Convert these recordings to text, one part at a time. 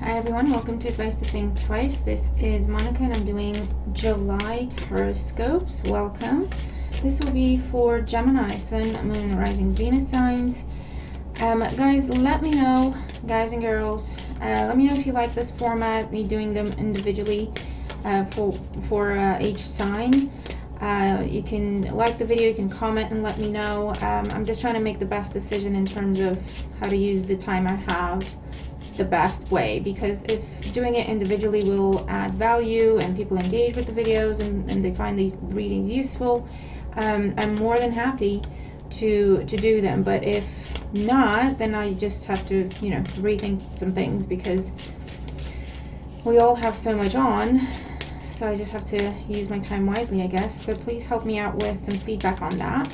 Hi everyone, welcome to Advice to Think Twice. This is Monica and I'm doing July tarotscopes. Welcome. This will be for Gemini, Sun, Moon, Rising, Venus signs. Guys, let me know, guys and girls, let me know if you like this format, me doing them individually for each sign. You can like the video, you can comment and let me know. I'm just trying to make the best decision in terms of how to use the time I have the best way, because if doing it individually will add value and people engage with the videos and they find the readings useful, I'm more than happy to do them. But if not, then I just have to, rethink some things, because we all have so much on, so I just have to use my time wisely, I guess. So please help me out with some feedback on that.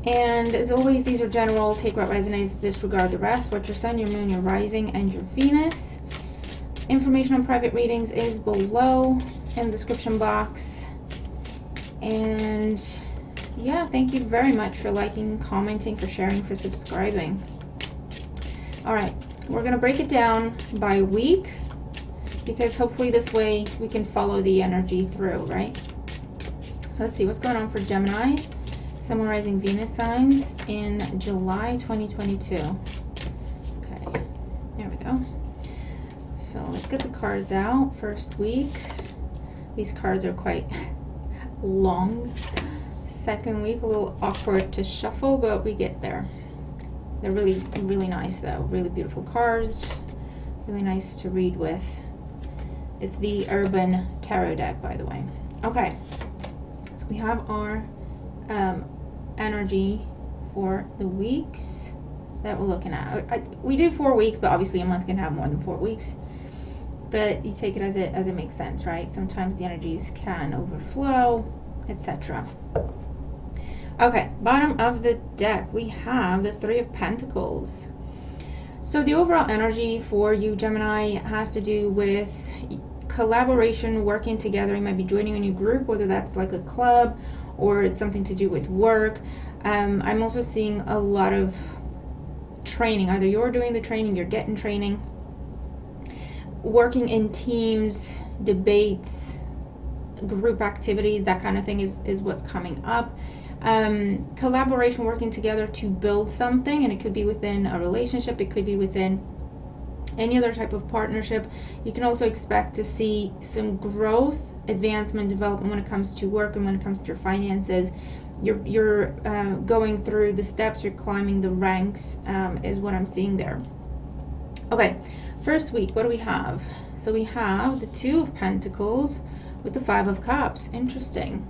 And as always, these are general. Take what resonates, disregard the rest. What's your sun, your moon, your rising, and your Venus? Information on private readings is below in the description box. And yeah, thank you very much for liking, commenting, for sharing, for subscribing. All right, we're going to break it down by week, because hopefully this way we can follow the energy through, right? So let's see what's going on for Gemini, Sun, Moon, Rising, Venus signs in July 2022. Okay, there we go. So let's get the cards out. First week. These cards are quite long. Second week, a little awkward to shuffle, but we get there. They're really, really nice though. Really beautiful cards. Really nice to read with. It's the Urban Tarot deck, by the way. Okay, so we have our energy for the weeks that we're looking at. We do 4 weeks, but obviously a month can have more than 4 weeks. But you take it as it makes sense, right? Sometimes the energies can overflow, etc. Okay, bottom of the deck, we have the Three of Pentacles. So the overall energy for you, Gemini, has to do with collaboration, working together. You might be joining a new group, whether that's like a club or it's something to do with work. I'm also seeing a lot of training. Either you're doing the training, you're getting training, working in teams, debates, group activities, that kind of thing is what's coming up. Collaboration, working together to build something, and it could be within a relationship, it could be within any other type of partnership. You can also expect to see some growth, advancement, development when it comes to work and when it comes to your finances. You're going through the steps, you're climbing the ranks, is what I'm seeing there. Okay, first week, what do we have? So we have the Two of Pentacles with the Five of Cups. Interesting.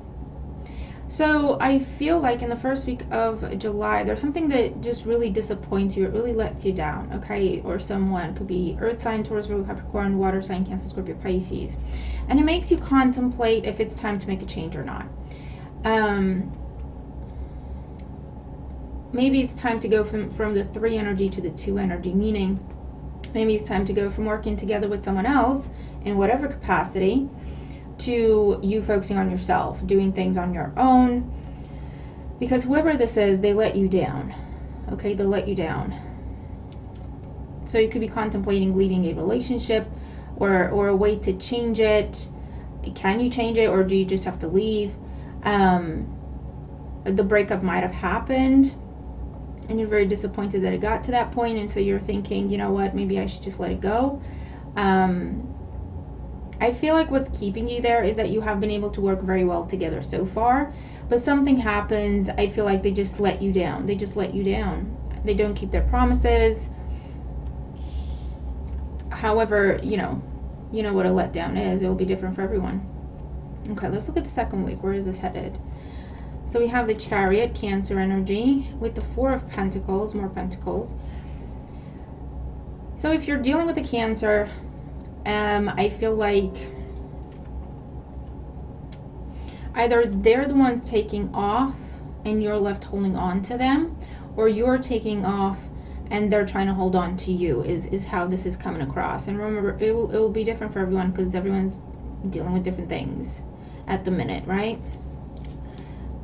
So I feel like in the first week of July, there's something that just really disappoints you. It really lets you down, okay? Or someone, could be Earth sign, Taurus, Virgo, Capricorn, Water sign, Cancer, Scorpio, Pisces. And it makes you contemplate if it's time to make a change or not. Maybe it's time to go from the 3 energy to the 2 energy, meaning maybe it's time to go from working together with someone else in whatever capacity to you focusing on yourself, doing things on your own, because whoever this is, they let you down, okay? They let you down. So you could be contemplating leaving a relationship or a way to change it. Can you change it, or do you just have to leave? The breakup might have happened and you're very disappointed that it got to that point, and so you're thinking, you know what, maybe I should just let it go. I feel like what's keeping you there is that you have been able to work very well together so far, but something happens. I feel like they just let you down. They just let you down. They don't keep their promises. However, you know what a letdown is. It will be different for everyone. Okay, let's look at the second week. Where is this headed? So we have the Chariot, Cancer energy, with the Four of Pentacles, more Pentacles. So if you're dealing with a Cancer, I feel like either they're the ones taking off and you're left holding on to them, or you're taking off and they're trying to hold on to you, is how this is coming across. And remember, it will be different for everyone, because everyone's dealing with different things at the minute, right?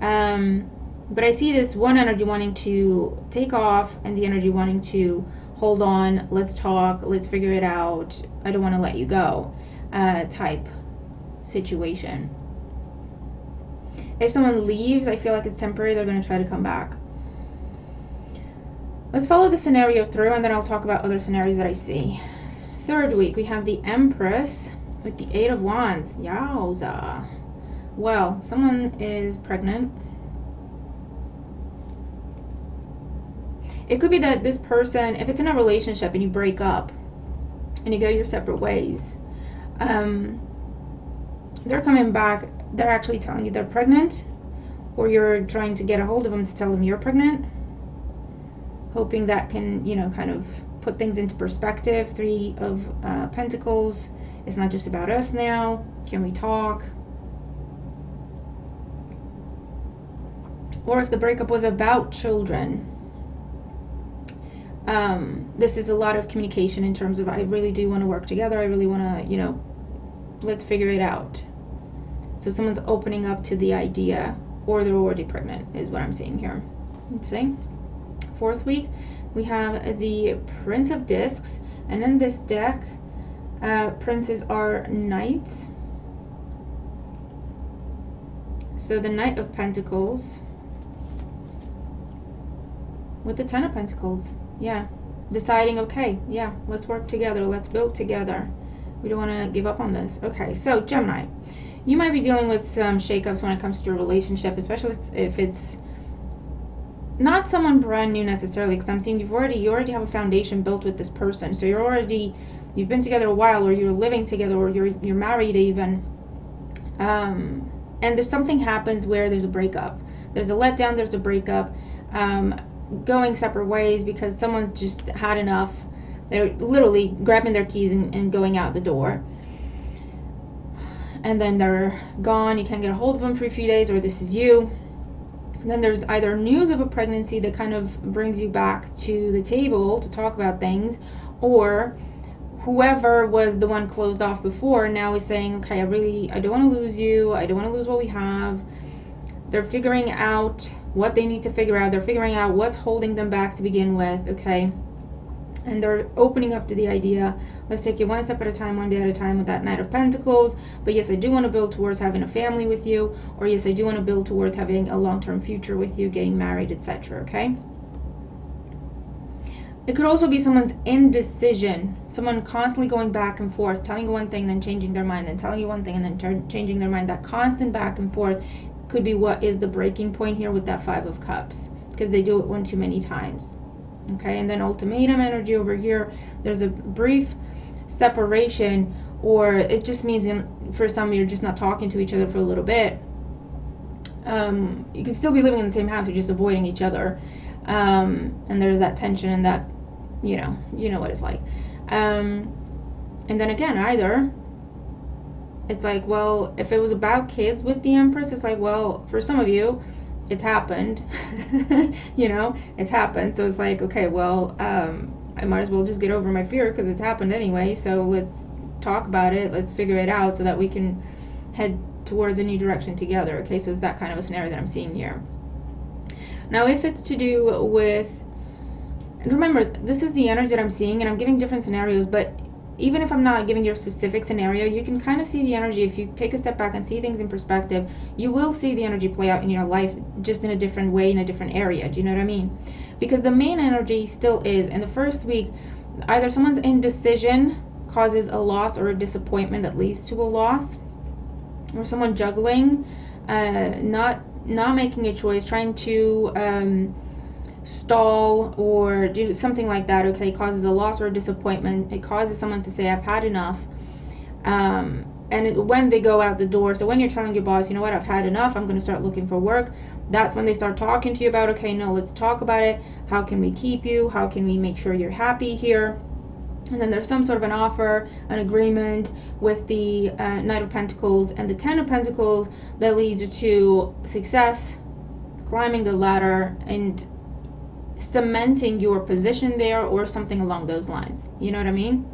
But I see this one energy wanting to take off and the energy wanting to hold on, let's talk, let's figure it out, I don't want to let you go type situation. If someone leaves, I feel like it's temporary, they're going to try to come back. Let's follow the scenario through, and then I'll talk about other scenarios that I see. Third week, we have the Empress with the Eight of Wands. Yowza. Well, someone is pregnant. It could be that this person, if it's in a relationship and you break up and you go your separate ways, they're coming back, they're actually telling you they're pregnant, or you're trying to get a hold of them to tell them you're pregnant, hoping that can, you know, kind of put things into perspective. Three of Pentacles. It's not just about us now. Can we talk? Or if the breakup was about children, this is a lot of communication in terms of, I really do want to work together. I really want to, you know, let's figure it out. So someone's opening up to the idea, or they're already pregnant is what I'm seeing here. Let's see. Fourth week, we have the Prince of Discs, and in this deck, princes are knights. So the Knight of Pentacles with the Ten of Pentacles. Yeah, deciding, okay, yeah, let's work together, let's build together. We don't want to give up on this. Okay, so Gemini, you might be dealing with some shakeups when it comes to your relationship, especially if it's not someone brand new necessarily, because I'm seeing you already have a foundation built with this person. So you've been together a while, or you're living together, or you're married even. And there's something happens where there's a breakup. There's a letdown, there's a breakup. Going separate ways because someone's just had enough. They're literally grabbing their keys and going out the door. And then they're gone. You can't get a hold of them for a few days, or this is you. And then there's either news of a pregnancy that kind of brings you back to the table to talk about things, or whoever was the one closed off before now is saying, okay, I don't want to lose you. I don't want to lose what we have. They're figuring out what they need to figure out. They're figuring out what's holding them back to begin with, okay? And they're opening up to the idea, let's take it one step at a time, one day at a time with that Knight of Pentacles. But yes, I do want to build towards having a family with you, or yes, I do want to build towards having a long-term future with you, getting married, etc., okay? It could also be someone's indecision, someone constantly going back and forth, telling you one thing, then changing their mind, then telling you one thing, and then changing their mind. That constant back and forth could be what is the breaking point here with that Five of Cups, because they do it one too many times. Okay, and then ultimatum energy over here, there's a brief separation, or it just means for some you're just not talking to each other for a little bit. You could still be living in the same house, you're just avoiding each other. And there's that tension and that, you know what it's like. And then again, either it's like, well, if it was about kids with the Empress, it's like, well, for some of you, it's happened. It's happened. So it's like, okay, well, I might as well just get over my fear because it's happened anyway. So let's talk about it. Let's figure it out so that we can head towards a new direction together. Okay, so it's that kind of a scenario that I'm seeing here. Now, if it's to do with, and remember, this is the energy that I'm seeing, and I'm giving different scenarios, but even if I'm not giving your specific scenario, you can kind of see the energy. If you take a step back and see things in perspective, you will see the energy play out in your life just in a different way, in a different area. Do you know what I mean? Because the main energy still is, in the first week, either someone's indecision causes a loss or a disappointment that leads to a loss, or someone juggling, not making a choice, trying to stall or do something like that, okay, causes a loss or a disappointment. It causes someone to say, I've had enough. When they go out the door, so when you're telling your boss, you know what, I've had enough, I'm going to start looking for work, that's when they start talking to you about, okay, no, let's talk about it. How can we keep you? How can we make sure you're happy here? And then there's some sort of an offer, an agreement with the Knight of Pentacles and the Ten of Pentacles that leads to success, climbing the ladder, and cementing your position there, or something along those lines. You know what I mean?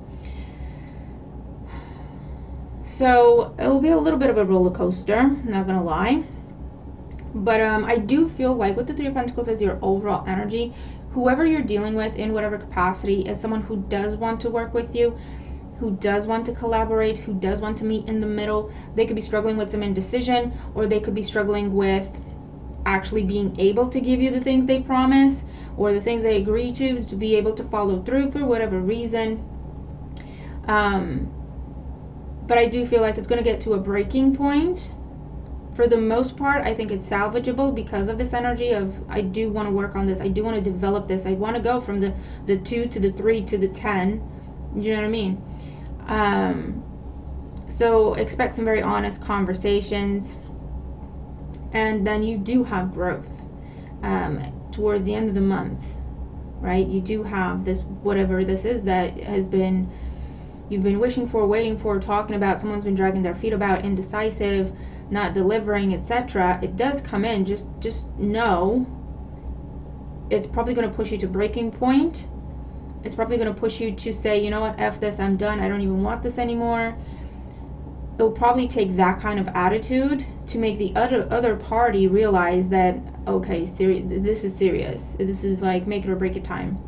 So it'll be a little bit of a roller coaster, not gonna lie. But I do feel like with the Three of Pentacles as your overall energy, whoever you're dealing with in whatever capacity is someone who does want to work with you, who does want to collaborate, who does want to meet in the middle. They could be struggling with some indecision, or they could be struggling with actually being able to give you the things they promise or the things they agree to be able to follow through for whatever reason. But I do feel like it's going to get to a breaking point. For the most part, I think it's salvageable because of this energy of, I do want to work on this, I do want to develop this, I want to go from the 2 to the 3 to the 10. You know what I mean? So expect some very honest conversations, and then you do have growth towards the end of the month, right? You do have this, whatever this is that has been, you've been wishing for, waiting for, talking about, someone's been dragging their feet about, indecisive, not delivering, etc. It does come in. Just know it's probably going to push you to breaking point. It's probably going to push you to say, you know what, F this, I'm done, I don't even want this anymore. It'll probably take that kind of attitude to make the other party realize that, okay, this is serious. This is like make it or break it time,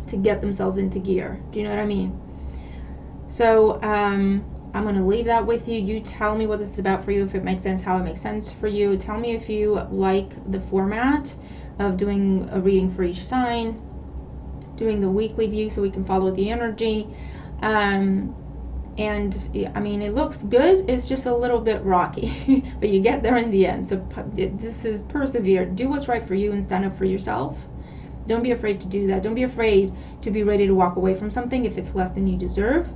to get themselves into gear. Do you know what I mean? So I'm going to leave that with you. You tell me what this is about for you, if it makes sense, how it makes sense for you. Tell me if you like the format of doing a reading for each sign, doing the weekly view so we can follow the energy. And I mean, it looks good, it's just a little bit rocky, but you get there in the end. So this is persevere, do what's right for you and stand up for yourself. Don't be afraid to do that. Don't be afraid to be ready to walk away from something if it's less than you deserve.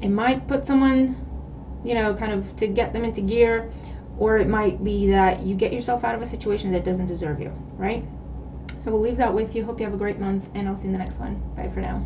It might put someone, you know, kind of to get them into gear, or it might be that you get yourself out of a situation that doesn't deserve you, right? I will leave that with you. Hope you have a great month, and I'll see you in the next one. Bye for now.